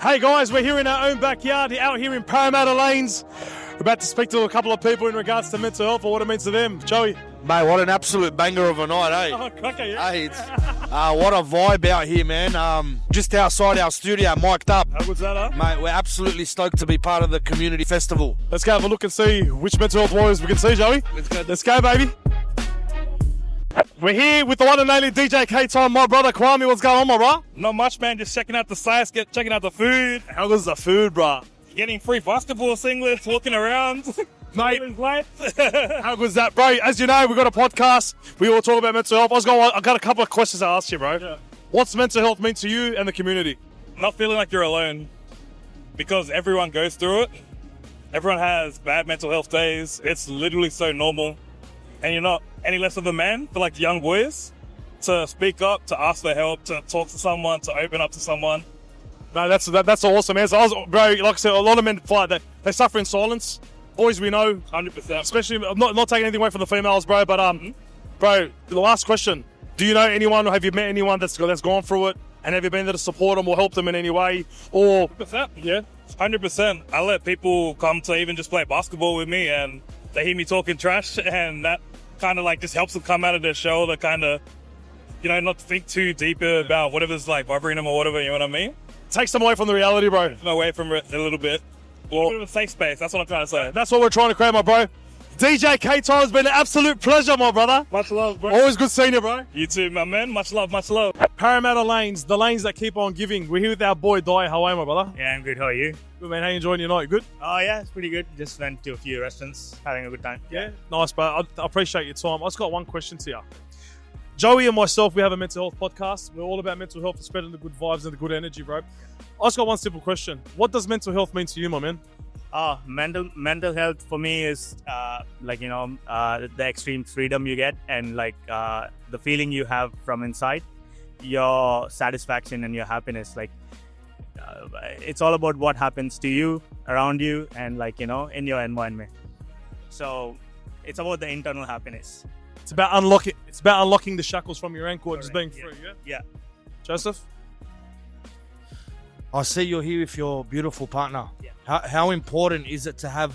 Hey guys, we're here in our own backyard, out here in Parramatta Lanes. We're about to speak to a couple of people in regards to mental health or what it means to them. Joey. Mate, what an absolute banger of a night, eh? Oh, cracker, yeah. Hey, it's, what a vibe out here, man. Just outside our studio, mic'd up. How good's that, huh? Mate, we're absolutely stoked to be part of the community festival. Let's go have a look and see which mental health warriors we can see, Joey. Let's go, baby. We're here with the one and only DJ K-Time, my brother Kwame. What's going on, my bro? Not much, man. Just checking out the sites, checking out the food. How good's the food, bro? Getting free basketball singlets, walking around. Mate, how good's that, bro? As you know, we've got a podcast. We all talk about mental health. I got a couple of questions to ask you, bro. Yeah. What's mental health mean to you and the community? Not feeling like you're alone, because everyone goes through it. Everyone has bad mental health days. It's literally so normal. And you're not any less of a man for like young boys to speak up, to ask for help, to talk to someone, to open up to someone. No, that's awesome, man. So bro, like I said, a lot of men fight that they suffer in silence. Boys, we know, 100%. especially I'm not taking anything away from the females, bro. But bro, the last question: do you know anyone, or have you met anyone that's gone through it, and have you been there to support them or help them in any way? Or 100%, yeah, 100%. I let people come to even just play basketball with me, and they hear me talking trash, and that kind of like just helps them come out of their shell to kind of, not think too deep about whatever's like bothering them or whatever. You know what I mean? takes them away from the reality, bro. Away from it a little bit. Well, a bit of a safe space. That's what I'm trying to say. That's what we're trying to create, my bro. DJ K-Time has been an absolute pleasure, my brother. Much love, bro. Always good seeing you, bro. You too, my man. Much love, much love. Parramatta Lanes, the lanes that keep on giving. We're here with our boy, Dai. How are you, my brother? Yeah, I'm good. How are you? Good, man. How you enjoying your night? Good? Oh, yeah, it's pretty good. Just went to a few restaurants, having a good time. Yeah? Nice, bro. I appreciate your time. I just got one question to you. Joey and myself, we have a mental health podcast. We're all about mental health and spreading the good vibes and the good energy, bro. I just got one simple question. What does mental health mean to you, my man? Mental health for me is the extreme freedom you get and the feeling you have from inside, your satisfaction and your happiness. It's all about what happens to you, around you, and in your environment. So it's about the internal happiness. It's about unlocking the shackles from your ankle and just being free. Yeah. Joseph? I see you're here with your beautiful partner. Yeah. How important is it to have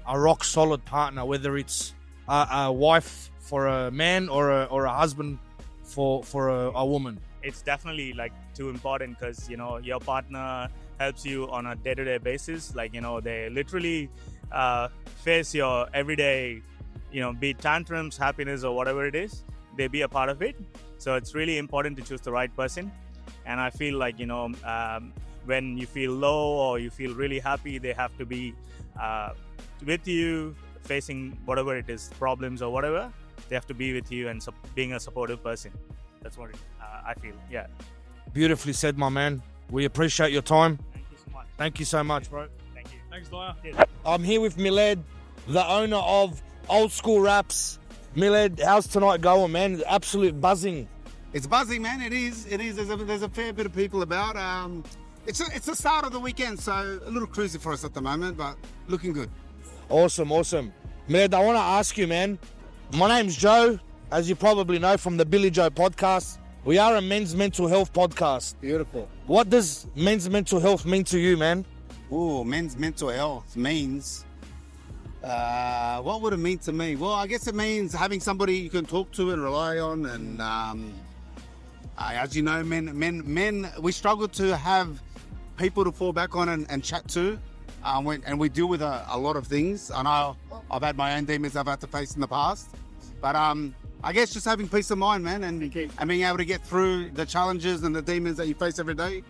a rock solid partner, whether it's a wife for a man or a husband for a woman? It's definitely too important because your partner helps you on a day-to-day basis. They literally face your everyday, be it tantrums, happiness, or whatever it is. They be a part of it. So it's really important to choose the right person. And I feel when you feel low or you feel really happy, they have to be with you, facing whatever it is, problems or whatever. They have to be with you and being a supportive person. That's what I feel, yeah. Beautifully said, my man. We appreciate your time. Thank you so much. Thank you so much, bro. Thank you. Thanks, Daya. I'm here with Miled, the owner of Old School Raps. Miled, how's tonight going, man? Absolute buzzing. It's buzzing, man. It is. There's a fair bit of people about. It's the start of the weekend, so a little cruisy for us at the moment, but looking good. Awesome. Miled, I want to ask you, man. My name's Joe, as you probably know from the BillyJoe Podcast. We are a men's mental health podcast. Beautiful. What does men's mental health mean to you, man? Ooh, men's mental health means. What would it mean to me? Well, I guess it means having somebody you can talk to and rely on, and as you know, men, we struggle to have people to fall back on and chat to, and we deal with a lot of things. I know I've had my own demons I've had to face in the past, but I guess just having peace of mind, man, and being able to get through the challenges and the demons that you face every day,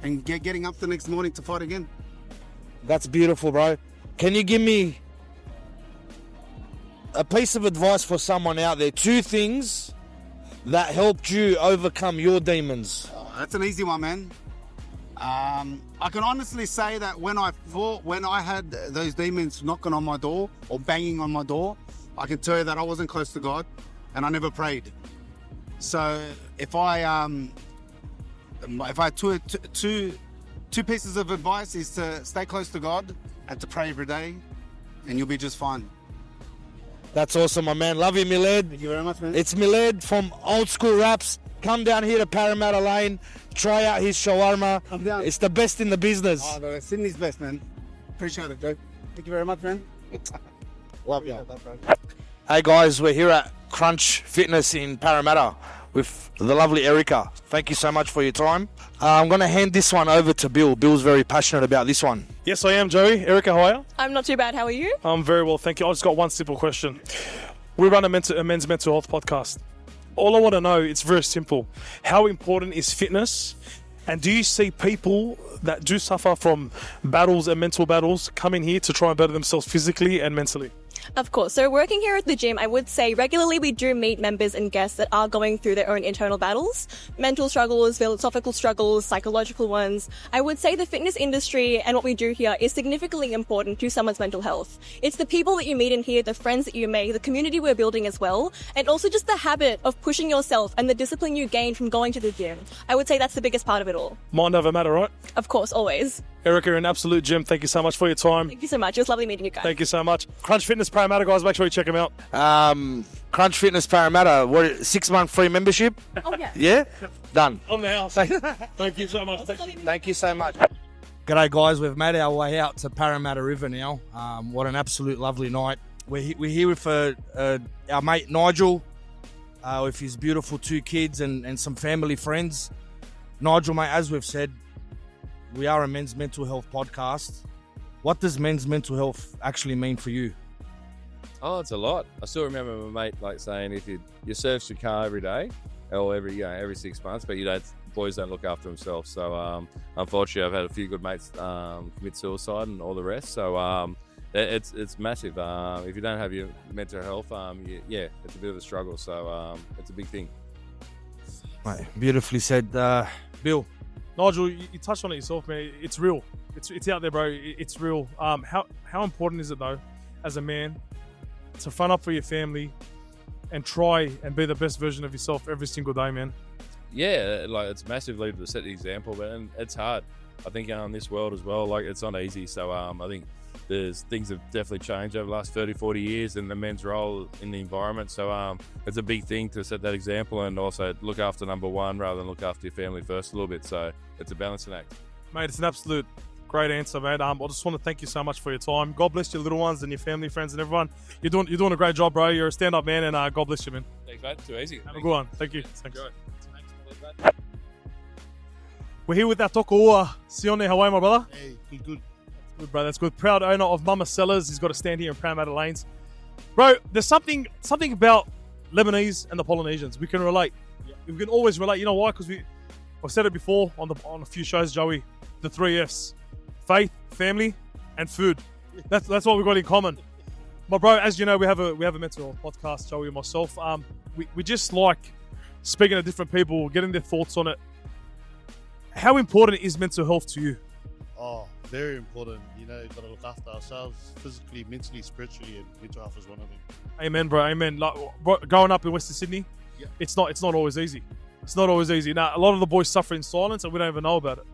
and getting up the next morning to fight again. That's beautiful, bro. Can you give me a piece of advice for someone out there? 2 things that helped you overcome your demons. That's an easy one, man. I can honestly say that when I had those demons knocking on my door or banging on my door, I can tell you that I wasn't close to God and I never prayed. So if I had two pieces of advice is to stay close to God and to pray every day, and you'll be just fine. That's awesome, my man. Love you, Miled. Thank you very much, man. It's Miled from Old School Raps. come down here to Parramatta Lane, try out his shawarma. I'm down. It's the best in the business. Oh, no, Sydney's best, man. Appreciate it, Joe. Thank you very much, man. Love you. Hey guys, we're here at Crunch Fitness in Parramatta with the lovely Erica. Thank you so much for your time. I'm going to hand this one over to Bill. Bill's very passionate about this one. Yes, I am, Joey. Erica, how are you? I'm not too bad. How are you? I'm very well, thank you. I just got one simple question. We run a men's mental health podcast. All I want to know, it's very simple. How important is fitness? And do you see people that do suffer from battles and mental battles come in here to try and better themselves physically and mentally? Of course. So working here at the gym, I would say regularly we do meet members and guests that are going through their own internal battles, mental struggles, philosophical struggles, psychological ones. I would say the fitness industry and what we do here is significantly important to someone's mental health. It's the people that you meet in here, the friends that you make, the community we're building as well, and also just the habit of pushing yourself and the discipline you gain from going to the gym. I would say that's the biggest part of it all. Mind over matter, right? Of course, always. Erica, you're an absolute gem. Thank you so much for your time. Thank you so much. It was lovely meeting you guys. Thank you so much. Crunch Fitness Parramatta, guys, make sure you check them out. Crunch Fitness Parramatta, 6-month free membership? Oh, yeah. Yeah? Done. On the house. Thank you so much. Thank you so much. G'day guys, we've made our way out to Parramatta River now. What an absolute lovely night. We're here with our mate Nigel, with his beautiful 2 kids and some family friends. Nigel, mate, as we've said, we are a men's mental health podcast. What does men's mental health actually mean for you? Oh, it's a lot. I still remember my mate saying if you service your car every day or every 6 months, but boys don't look after themselves. So unfortunately, I've had a few good mates commit suicide and all the rest. So it's massive. If you don't have your mental health, it's a bit of a struggle. So it's a big thing. Mate, beautifully said, Bill. Nigel, you touched on it yourself, man. It's real. It's out there, bro. It's real. How important is it though, as a man, to front up for your family and try and be the best version of yourself every single day, man? Yeah, it's massively to set the example, but it's hard. I think in this world as well, it's not easy. So I think things have definitely changed over the last 30, 40 years in the men's role in the environment. So it's a big thing to set that example and also look after number one rather than look after your family first a little bit. So it's a balancing act. Mate, it's an absolute great answer, mate. I just want to thank you so much for your time. God bless your little ones and your family, friends, and everyone. You're doing a great job, bro. You're a stand-up man, and God bless you, man. Thanks, mate. Too easy. Have a good one. Thank you. Thanks. We're here with our tokoa, Sione. How are you, my brother? Hey, good. Good, bro. That's good. Proud owner of Mama Sellers. He's got a stand here in Parramatta Lanes. Bro, there's something about Lebanese and the Polynesians. We can relate. Yeah. We can always relate. You know why? Because I've said it before on a few shows, Joey. The 3 Fs: faith, family, and food. That's what we've got in common. My bro, as you know, we have a mental health podcast, Joey and myself. We just like speaking to different people, getting their thoughts on it. How important is mental health to you? Oh, very important. You've got to look after ourselves physically, mentally, spiritually, and mental health is one of them. Amen, bro. Amen. Growing up in Western Sydney, yeah. It's not always easy. It's not always easy. Now, a lot of the boys suffer in silence, and we don't even know about it.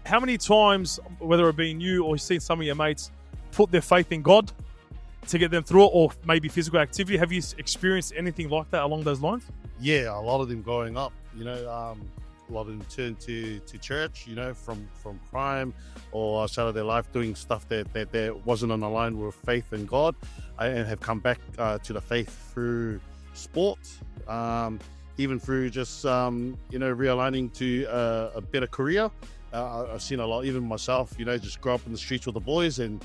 How many times, whether it be you or you've seen some of your mates put their faith in God to get them through it, or maybe physical activity? Have you experienced anything like that along those lines? Yeah, a lot of them growing up, a lot of them turned to church, from crime or outside of their life doing stuff that wasn't on the line with faith in God, and have come back to the faith through sport, even through just, realigning to a better career. I've seen a lot, even myself, just grow up in the streets with the boys and,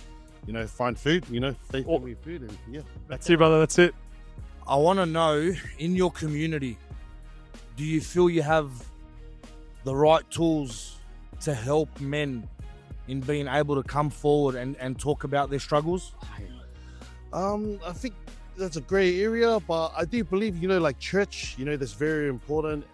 find food, faith in food. And yeah. That's it, brother. That's it. I want to know, in your community, do you feel you have the right tools to help men in being able to come forward and talk about their struggles? I think that's a grey area, but I do believe, like church, that's very important.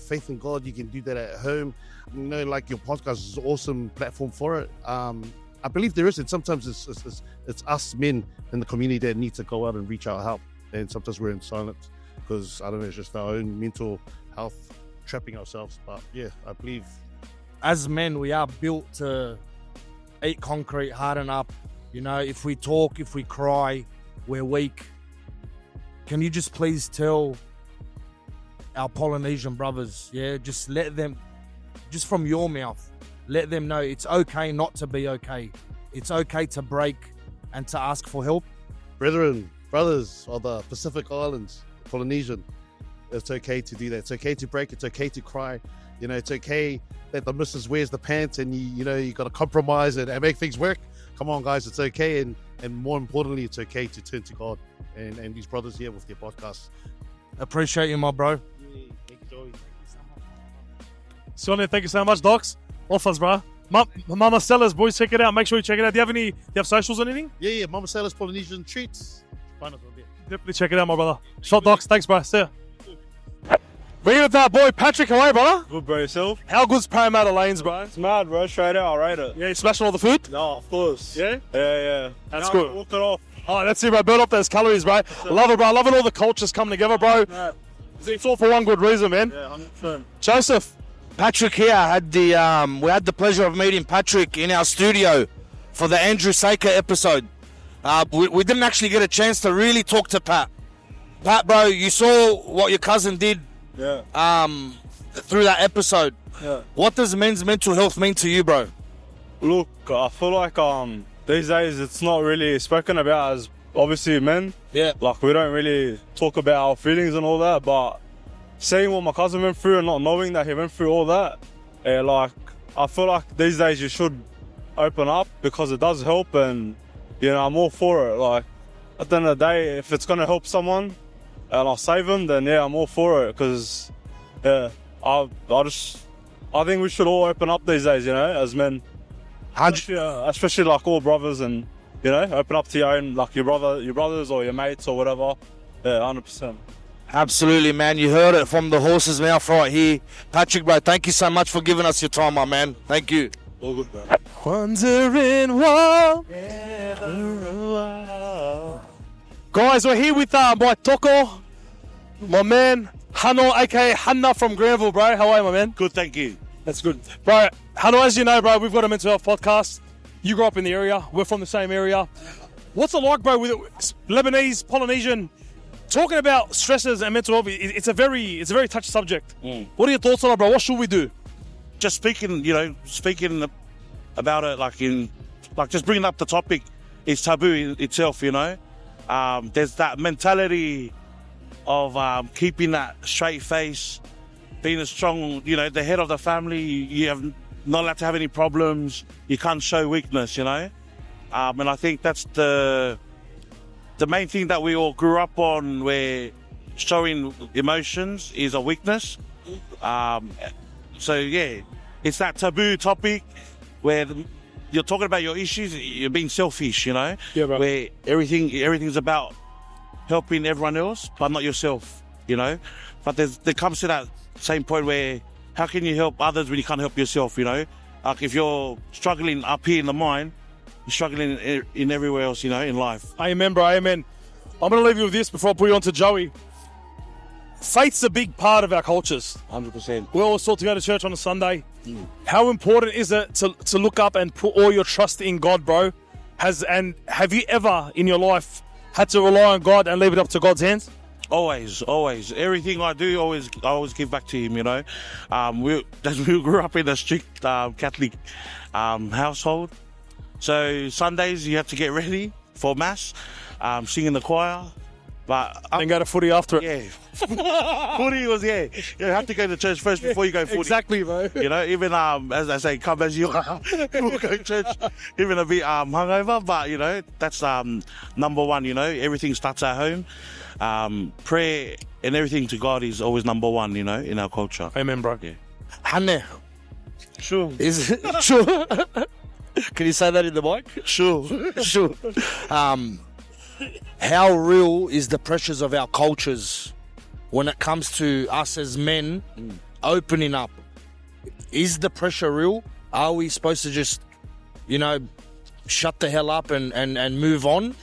Faith in God, you can do that at home. Like your podcast is an awesome platform for it. I believe there is, and sometimes it's us men in the community that need to go out and reach out help. And sometimes we're in silence because, I don't know, it's just our own mental health trapping ourselves. But yeah, I believe as men, we are built to eat concrete, harden up. If we talk, if we cry, we're weak. Can you just please tell our Polynesian brothers, yeah, just let them, just from your mouth, let them know it's okay not to be okay. It's okay to break and to ask for help. Brethren, brothers of the Pacific Islands, Polynesian, it's okay to do that. It's okay to break. It's okay to cry. You know, it's okay that the missus wears the pants and you got to compromise and make things work. Come on, guys, it's okay. And more importantly, it's okay to turn to God and these brothers here with their podcast. Appreciate you, my bro. Sonia, thank you so much, Docs. Offers, bro. Mama Stella's, boys, check it out. Make sure you check it out. Do you have socials or anything? Yeah, Mama Stella's Polynesian Treats. Find us on there. Definitely check it out, my brother. Shot Docs. Thanks, bro. See ya. We're here with our boy Patrick. How are you, brother? Good, bro. Yourself? How good's Parramatta Lanes, bro? It's mad, bro. Straight out, I rate it. Yeah, you smashing all the food? No, of course. Yeah? Yeah. That's No, good. Walk it off. Oh, that's it, bro. Burn off those calories, bro. Love it, bro. Loving all the cultures coming together, bro. Mad. It's all for one good reason, man. Yeah, 100%. Joseph. Patrick here had we had the pleasure of meeting Patrick in our studio for the Andrew Saker episode. We didn't actually get a chance to really talk to Pat. Pat, bro, you saw what your cousin did Yeah. through that episode. Yeah. What does men's mental health mean to you, bro? Look, I feel like these days it's not really spoken about as obviously men. Yeah. Like we don't really talk about our feelings and all that, but seeing what my cousin went through and not knowing that he went through all that, like I feel like these days you should open up because it does help, and I'm all for it. Like at the end of the day, if it's gonna help someone and I'll save them, then yeah, I'm all for it. Because I think we should all open up these days, as men, especially like all brothers, and open up to your own, like your brothers or your mates or whatever. Yeah, 100%. Absolutely, man. You heard it from the horse's mouth right here. Patrick, bro, thank you so much for giving us your time, my man. Thank you. All good, bro. Wondering why. Guys, we're here with my Toko, my man, Hano, aka Hanna from Granville, bro. How are you, my man? Good, thank you. That's good. Bro, Hano, as you know, bro, we've got a mental health podcast. You grew up in the area. We're from the same area. What's it like, bro, with Lebanese, Polynesian, talking about stresses and mental health? It's a very touchy subject. What are your thoughts on it, bro? What should we do? Just speaking about it, just bringing up the topic is taboo in itself, There's that mentality of keeping that straight face, being a strong, the head of the family. You have not allowed to have any problems. You can't show weakness, And I think that's the main thing that we all grew up on, where showing emotions is a weakness. So yeah, it's that taboo topic where you're talking about your issues, you're being selfish, Yeah, bro. Where everything's about helping everyone else, but not yourself, But there comes to that same point where how can you help others when you can't help yourself, Like if you're struggling up here in the mind, you're struggling in everywhere else, in life. Amen, bro. Amen. I'm going to leave you with this before I put you on to Joey. Faith's a big part of our cultures. 100%. We're all taught to go to church on a Sunday. How important is it to look up and put all your trust in God, bro? Have you ever in your life had to rely on God and leave it up to God's hands? Always. Everything I do, I always give back to Him. We grew up in a strict Catholic household, so Sundays you have to get ready for mass, sing in the choir, but And go to footy after it. yeah, footy was You have to go to church first before you go footy. Exactly, bro. Even as I say, come as you are, we'll go to church, even a bit hungover, but that's number one. Everything starts at home. Prayer and everything to God is always number one. In our culture. Amen, bro. Yeah. Hanne, Sure. is it sure? Can you say that in the mic? Sure. Sure. How real is the pressures of our cultures when it comes to us as men opening up? Is the pressure real? Are we supposed to just, shut the hell up and move on?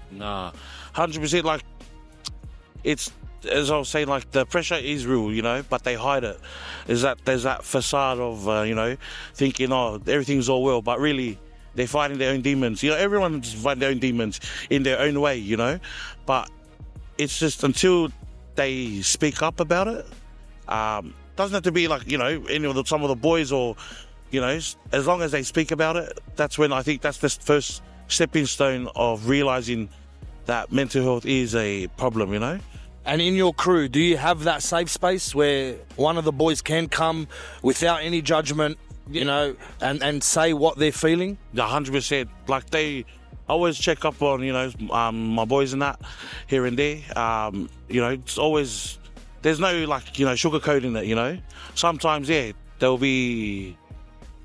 Nah, 100%. It's, as I was saying, the pressure is real, but they hide it. There's that facade of, thinking, everything's all well, but really they're fighting their own demons. Everyone's fighting their own demons in their own way, but it's just until they speak up about it, Doesn't have to be like, some of the boys or, as long as they speak about it, that's when I think that's the first stepping stone of realizing that mental health is a problem, And in your crew, do you have that safe space where one of the boys can come without any judgment, and say what they're feeling? 100%. Like they always check up on, my boys and that here and there. It's always, there's no sugarcoating it, Sometimes, they'll be,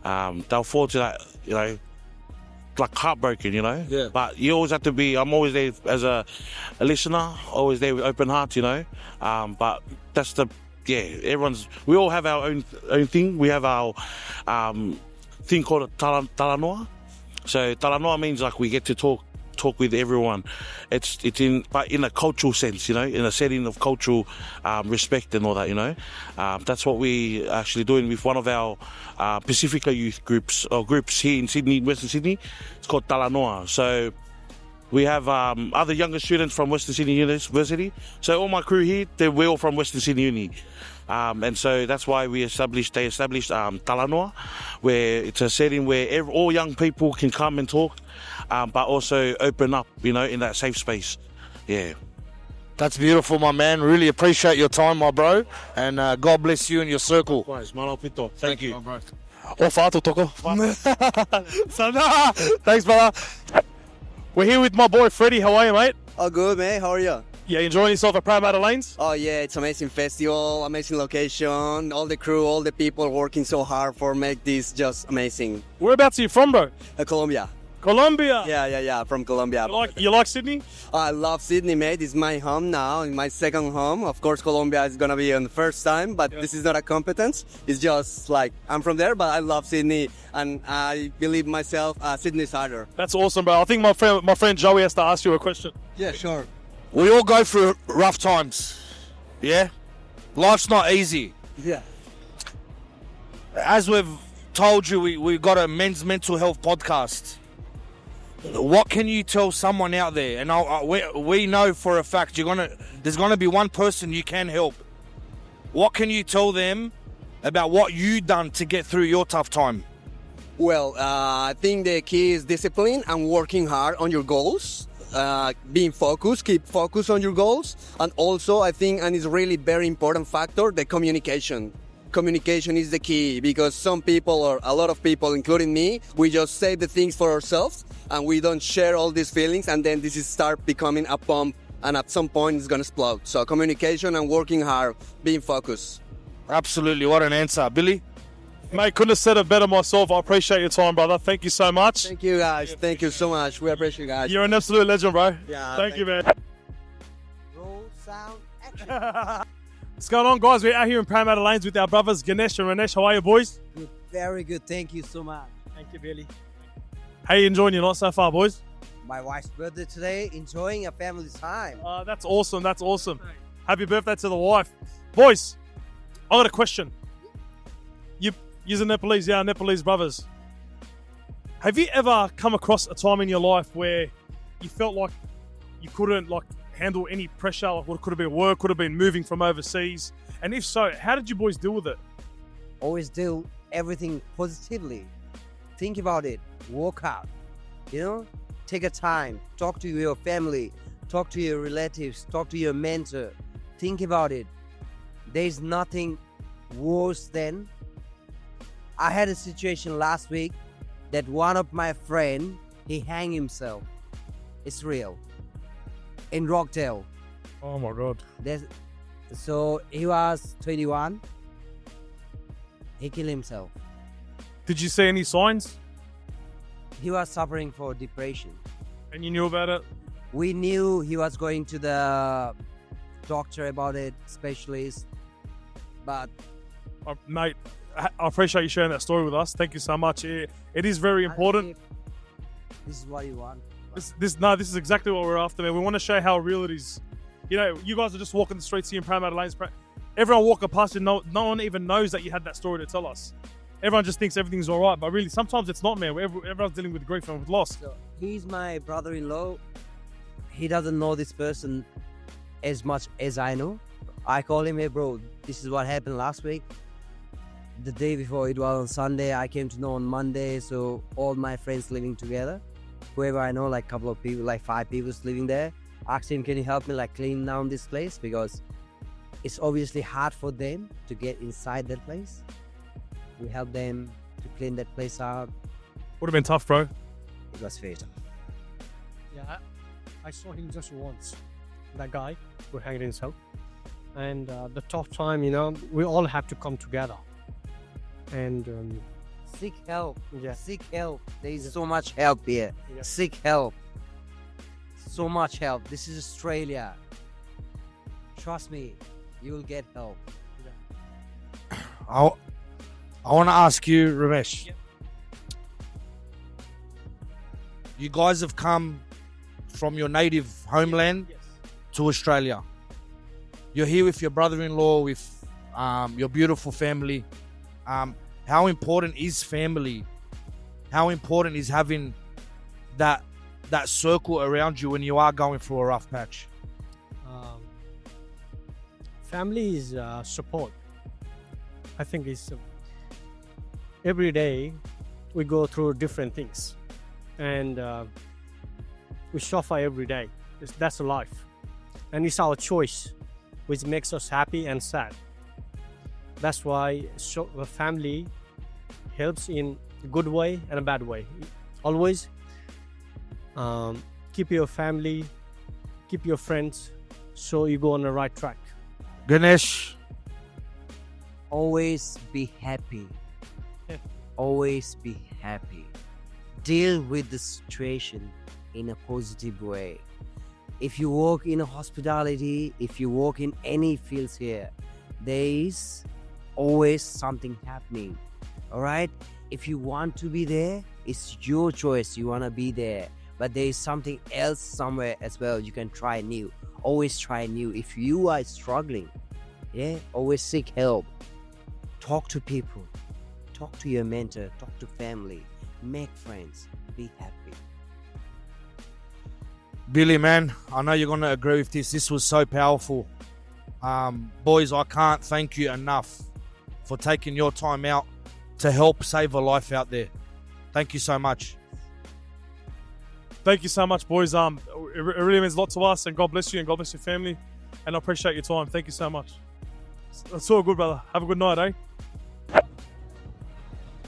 they'll fall to that, like heartbroken, Yeah. But you always have to be, I'm always there as a listener, always there with open hearts, But that's we all have our own thing. We have our thing called a talanoa. So talanoa means like we get to talk with everyone. It's but in a cultural sense, in a setting of cultural respect and all that, That's what we actually doing with one of our Pacifica youth groups here in Sydney, Western Sydney. It's called talanoa. So we have other younger students from Western Sydney University. So all my crew here, we're all from Western Sydney Uni. And so that's why they established talanoa, where it's a setting where all young people can come and talk, but also open up, in that safe space. Yeah. That's beautiful, my man. Really appreciate your time, my bro. And God bless you and your circle. Thank you. Thanks, brother. We're here with my boy Freddy. How are you, mate? Oh, good, man. How are you? Yeah, enjoying yourself at Parramatta Lanes? Oh, yeah, it's amazing festival, amazing location, all the crew, all the people working so hard for make this just amazing. Whereabouts are you from, bro? Colombia. Colombia? Yeah, from Colombia. You like Sydney? I love Sydney, mate. It's my home now, my second home. Of course, Colombia is going to be on the first time, but this is not a competence. It's just like, I'm from there, but I love Sydney, and I believe myself, Sydney's harder. That's awesome, bro. I think my friend Joey has to ask you a question. Yeah, sure. We all go through rough times, yeah? Life's not easy. Yeah. As we've told you, we've got a men's mental health podcast. What can you tell someone out there? And we know for a fact there's gonna be one person you can help. What can you tell them about what you done to get through your tough time? Well, I think the key is discipline and working hard on your goals. Being focused, keep focus on your goals. And also, I think, and it's really very important factor, the communication. Communication is the key, because some people, or a lot of people, including me, we just say the things for ourselves and we don't share all these feelings, and then this is start becoming a pump, and at some point it's gonna explode. So communication and working hard, being focused. Absolutely, what an answer. Billy? Mate, couldn't have said it better myself. I appreciate your time, brother. Thank you so much. Thank you, guys. Thank you so much. We appreciate you guys. You're an absolute legend, bro. Yeah, Thank you, man. Roll, sound, action. What's going on, guys? We're out here in Parramatta Lanes with our brothers Ganesh and Ranesh. How are you, boys? Good. Very good. Thank you so much. Thank you, Billy. How you enjoying your night so far, boys? My wife's birthday today. Enjoying a family time. That's awesome. That's awesome. Happy birthday to the wife. Boys, I got a question. You're Nepalese, Nepalese brothers. Have you ever come across a time in your life where you felt like you couldn't handle any pressure? Like what could have been work, could have been moving from overseas? And if so, how did you boys deal with it? Always do everything positively. Think about it. Work hard. Take a time. Talk to your family. Talk to your relatives. Talk to your mentor. Think about it. There's nothing worse than... I had a situation last week that one of my friend, he hanged himself. It's real. In Rockdale. Oh my God. So he was 21. He killed himself. Did you see any signs? He was suffering for depression. And you knew about it? We knew he was going to the doctor about it, specialist. But... mate, I appreciate you sharing that story with us. Thank you so much. It is very important. This is what you want. This is exactly what we're after, man. We want to show how real it is. You guys are just walking the streets here in Parramatta Lanes. Everyone walking past you, no one even knows that you had that story to tell us. Everyone just thinks everything's all right, but really, sometimes it's not, man. Everyone's dealing with grief and with loss. So he's my brother-in-law. He doesn't know this person as much as I know. I call him, hey bro, this is what happened last week. The day before, it was on Sunday. I came to know on Monday. So all my friends living together, whoever I know, like a couple of people, like 5 people living there, asked him, can you help me like clean down this place? Because it's obviously hard for them to get inside that place. We helped them to clean that place out. Would have been tough, bro. It was fair. Yeah, I saw him just once. That guy who hanged himself. And the tough time, we all have to come together. And Seek help. Yeah. Seek help. There is so much help here. Yeah. Seek help. So much help. This is Australia. Trust me, you will get help. I want to ask you, Ramesh. Yep. You guys have come from your native homeland to Australia. You're here with your brother-in-law, with your beautiful family. How important is family? How important is having that circle around you when you are going through a rough patch? family is support. I think it's every day we go through different things, and we suffer every day. That's life, and it's our choice, which makes us happy and sad. That's why family helps in a good way and a bad way. Always keep your family, keep your friends, so you go on the right track. Ganesh, always be happy. Always be happy. Deal with the situation in a positive way. If you work in a hospitality, if you work in any fields here, there is always something happening. All right? If you want to be there, it's your choice. You want to be there. But there is something else somewhere as well. You can try new. Always try new. If you are struggling, always seek help. Talk to people. Talk to your mentor. Talk to family. Make friends. Be happy. Billy, man, I know you're going to agree with this. This was so powerful. Boys, I can't thank you enough for taking your time out to help save a life out there. Thank you so much. Thank you so much, boys. It really means a lot to us, and God bless you and God bless your family. And I appreciate your time. Thank you so much. It's all good, brother. Have a good night, eh?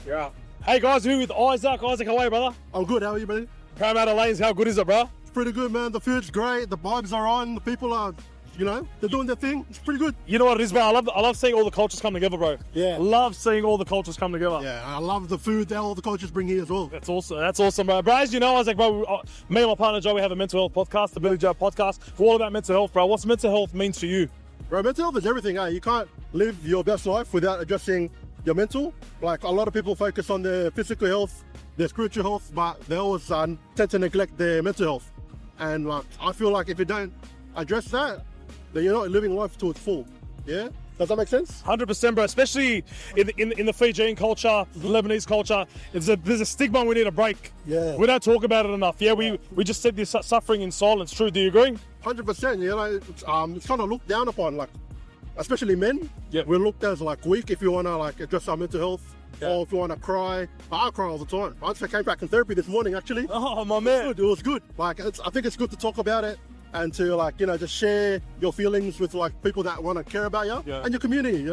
Yeah. Hey guys, we're with Isaac. Isaac, how are you, brother? I'm good. How are you, buddy? Parramatta Lanes, how good is it, bro? It's pretty good, man. The food's great. The vibes are on. The people are, they're doing their thing. It's pretty good. You know what it is, bro? I love seeing all the cultures come together, bro. Yeah. Love seeing all the cultures come together. Yeah, I love the food that all the cultures bring here as well. That's awesome, bro. Bro, as you know, Isaac, bro, me and my partner Joe, we have a mental health podcast, the BillyJoe Podcast. We're all about mental health, bro. What's mental health means to you? Bro, mental health is everything, eh? You can't live your best life without addressing your mental. Like, a lot of people focus on their physical health, their spiritual health, but they always tend to neglect their mental health. And like, I feel like if you don't address that, then you're not living life to its full. Yeah? Does that make sense? 100%, bro. Especially in the Fijian culture, the Lebanese culture, there's a stigma we need to break. Yeah. We don't talk about it enough. Yeah, we just sit there suffering in silence. True. Do you agree? 100%. It's kind of looked down upon, like, especially men. Yeah. We're looked as like weak if you want to like address our mental health, or if you want to cry. I cry all the time. I just came back from therapy this morning, actually. Oh my man, it was good. Like, I think it's good to talk about it and to like just share your feelings with like people that want to care about you and your community.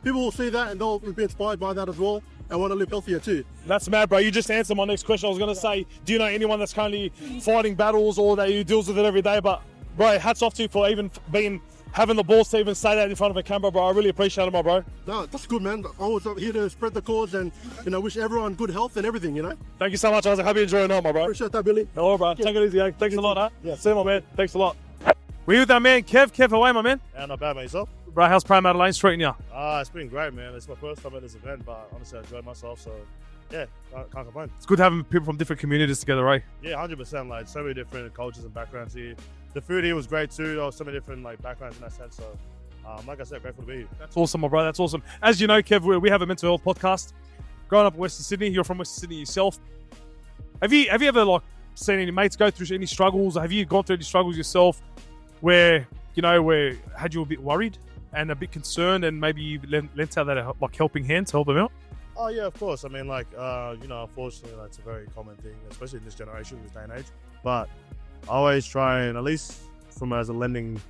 People will see that and they'll be inspired by that as well and want to live healthier too. That's mad, bro. You just answered my next question. I was going to say, do you know anyone that's currently fighting battles or that deals with it every day? But bro, hats off to you for even having the balls to even say that in front of a camera, bro. I really appreciate it, my bro. No, that's good, man. Always here to spread the cause and, wish everyone good health and everything, Thank you so much, Isaac. Hope you enjoy it now, my bro. Appreciate that, Billy. All right, bro. Take it easy, eh? Thanks a lot, huh? Yeah. See you, my man. Thanks a lot. We're with our man, Kev. Kev, how are you, my man? Yeah, not bad, mate. Yourself? Bro, how's Parramatta Lanes treating you? It's been great, man. It's my first time at this event, but honestly, I enjoyed myself, so yeah, can't complain. It's good having people from different communities together, right? Yeah, 100%. Like, so many different cultures and backgrounds here. The food here was great too. There was so many different backgrounds in that sense, so like I said, grateful to be here. That's awesome, my bro. That's awesome. As you know, Kev, we have a mental health podcast. Growing up in Western Sydney, you're from Western Sydney yourself. Have you ever seen any mates go through any struggles? Have you gone through any struggles yourself where had you a bit worried? and a bit concerned, and maybe you lent out that like helping hand to help them out? Oh yeah, of course. I mean, like, unfortunately, that's a very common thing, especially in this generation, this day and age. But I always try and, at least from as a lending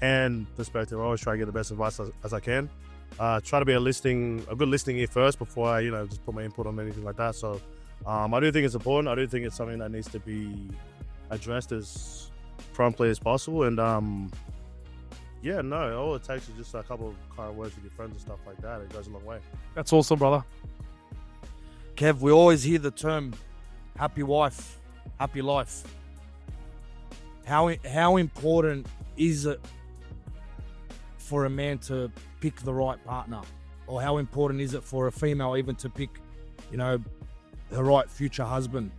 hand perspective, I always try to get the best advice as I can. Try to be a good listening ear first before I, just put my input on anything like that. So I do think it's important. I do think it's something that needs to be addressed as promptly as possible. And all it takes is just a couple of kind words with your friends and stuff like that. It goes a long way. That's awesome, brother. Kev, we always hear the term happy wife, happy life. How important is it for a man to pick the right partner? Or how important is it for a female even to pick, her right future husband?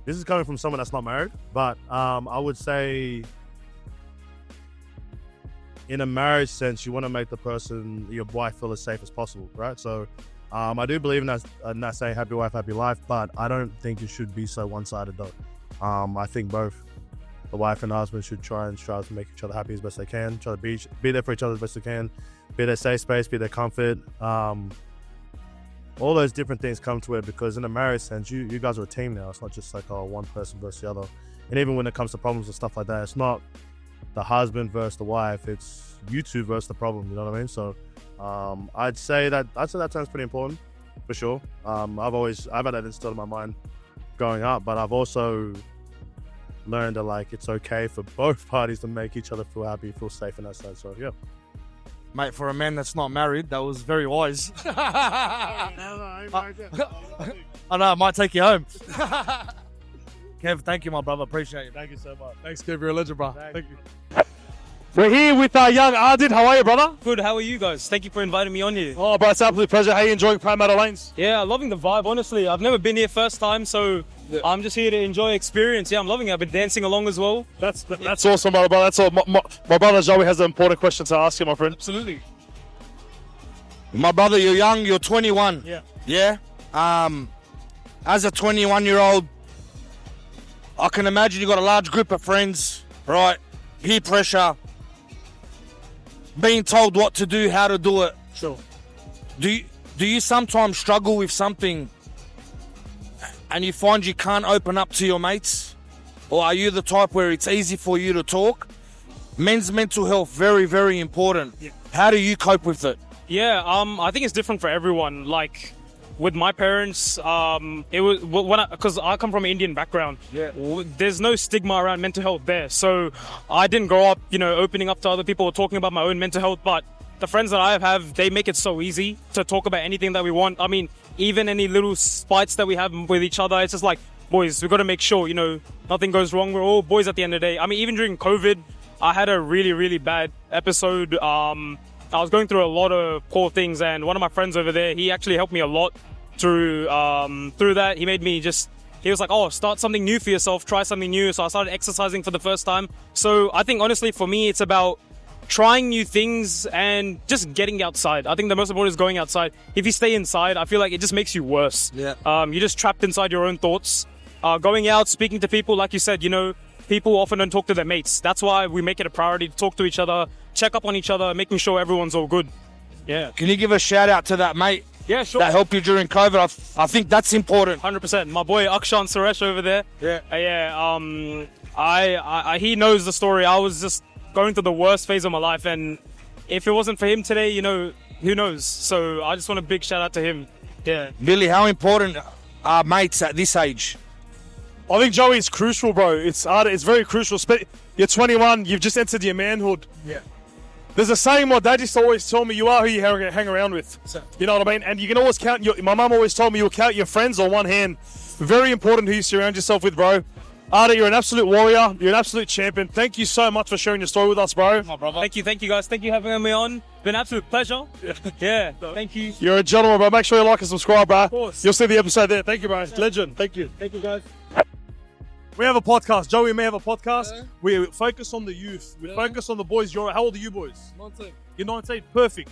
This is coming from someone that's not married, but I would say in a marriage sense, you want to make the person, your wife, feel as safe as possible, right? So I do believe in that saying, happy wife, happy life, but I don't think it should be so one-sided though. I think both the wife and the husband should try and strive to make each other happy as best they can, try to be there for each other as best they can, be their safe space, be their comfort. All those different things come to it, because in a marriage sense, you guys are a team now. It's not just like one person versus the other. And even when it comes to problems and stuff like that, it's not the husband versus the wife. It's you two versus the problem. You know what I mean? So I'd say that sounds pretty important for sure. I've had that instilled in my mind growing up, but I've also learned that it's okay for both parties to make each other feel happy, feel safe in that sense. So yeah. Mate, for a man that's not married, that was very wise. I know, I might take you home. Kev, thank you, my brother. Appreciate it. Thank you so much. Thanks, Kev. You're a legend, bro. Thank you. We're here with young Ardit. How are you, brother? Good, how are you guys? Thank you for inviting me on here. Oh, bro, it's an absolute pleasure. How are you enjoying Parramatta Lanes? Yeah, loving the vibe, honestly. I've never been here first time, so I'm just here to enjoy experience. Yeah, I'm loving it. I've been dancing along as well. That's awesome, brother. That's all. My brother Joey has an important question to ask you, my friend. Absolutely. My brother, you're young, you're 21. Yeah. Yeah? As a 21-year-old, I can imagine you got a large group of friends, right? Peer pressure, being told what to do, how to do it. Sure. Do you sometimes struggle with something and you find you can't open up to your mates? Or are you the type where it's easy for you to talk? Men's mental health, very, very important. Yeah. How do you cope with it? Yeah, I think it's different for everyone. Like, with my parents, it was because I come from an Indian background. Yeah. There's no stigma around mental health there, so I didn't grow up, opening up to other people or talking about my own mental health. But the friends that I have, they make it so easy to talk about anything that we want. I mean, even any little spites that we have with each other, it's just like, boys, we've got to make sure, nothing goes wrong. We're all boys at the end of the day. I mean, even during COVID, I had a really, really bad episode. I was going through a lot of poor things, and one of my friends over there, he actually helped me a lot through that. He made me he was like, oh, start something new for yourself, try something new. So I started exercising for the first time. So I think, honestly, for me, it's about trying new things and just getting outside. I think the most important is going outside. If you stay inside, I feel like it just makes you worse. Yeah. You're just trapped inside your own thoughts. Going out, speaking to people, like you said, people often don't talk to their mates. That's why we make it a priority to talk to each other, check up on each other, making sure everyone's all good. Yeah. Can you give a shout out to that mate? Yeah, sure. That helped you during COVID? I think that's important. 100%. My boy Akshan Suresh over there. Yeah. He knows the story. I was just going through the worst phase of my life, and if it wasn't for him today, who knows? So I just want a big shout out to him. Yeah. Billy, how important are mates at this age? I think, Joey, it's crucial, bro. It's very crucial. You're 21. You've just entered your manhood. Yeah. There's a saying my dad used to always tell me, you are who you hang around with. You know what I mean? And you can always count, my mum always told me you'll count your friends on one hand. Very important who you surround yourself with, bro. Arda, you're an absolute warrior. You're an absolute champion. Thank you so much for sharing your story with us, bro. My brother. Thank you guys. Thank you for having me on. Been an absolute pleasure. Yeah, thank you. You're a gentleman, bro. Make sure you like and subscribe, bro. Of course. You'll see the episode there. Thank you, bro. Legend. Thank you. Thank you, guys. We have a podcast. Joey may have a podcast. Yeah. We focus on the youth. We focus on the boys. How old are you boys? 19. You're 19. Perfect.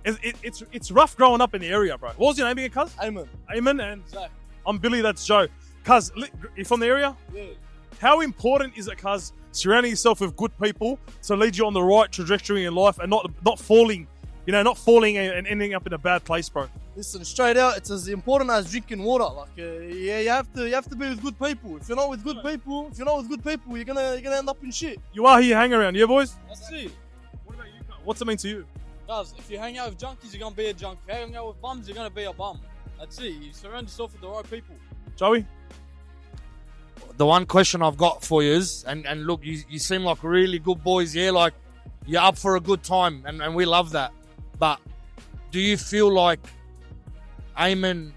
It's rough growing up in the area, bro. What was your name again, cuz? Ayman. Ayman, and Zach. I'm Billy. That's Joe. Cuz, you from the area? Yeah. How important is it, cuz, surrounding yourself with good people to lead you on the right trajectory in life and not falling, not falling and ending up in a bad place, bro? Listen, straight out, it's as important as drinking water. Like, you have to be with good people. If you're not with good people, you're gonna end up in shit. You are who you hang around, yeah, boys? That's it. What about you, cuz? What's it mean to you? Guys, if you hang out with junkies, you're gonna be a junkie. If you hang out with bums, you're gonna be a bum. That's it. You surround yourself with the right people. Joey? The one question I've got for you is, and look, you seem like really good boys, yeah, like you're up for a good time, and we love that. But do you feel like, Eamon,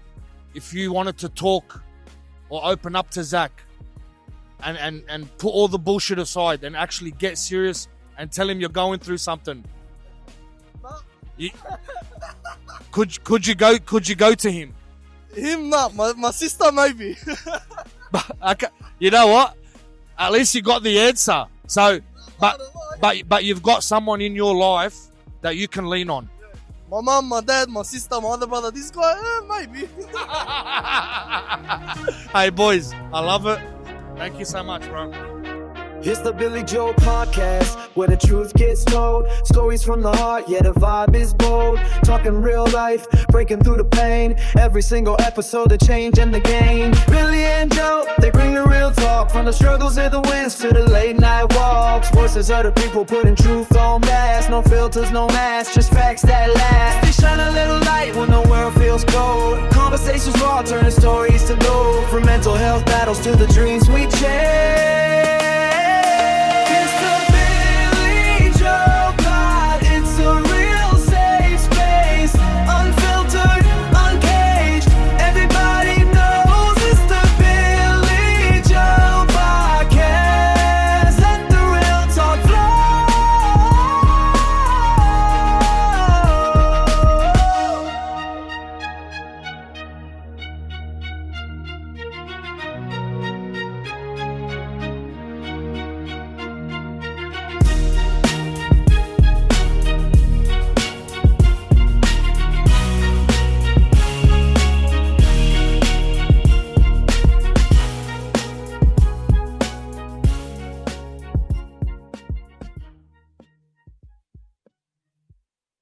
if you wanted to talk or open up to Zach and put all the bullshit aside and actually get serious and tell him you're going through something, could you go to him? Him not, my sister maybe. Okay, you know what? At least you got the answer. So, but you've got someone in your life that you can lean on. My mom, my dad, my sister, my other brother. This guy, maybe. Hey boys, I love it. Thank you so much, bro. It's the BillyJoe Podcast, where the truth gets told. Stories from the heart, yeah, the vibe is bold. Talking real life, breaking through the pain. Every single episode, the change in the game. Billy and Joe, they bring the real talk. From the struggles and the wins to the late night walks. Voices of the people putting truth on blast. No filters, no masks, just facts that last. They shine a little light when the world feels cold. Conversations raw, turning stories to gold. From mental health battles to the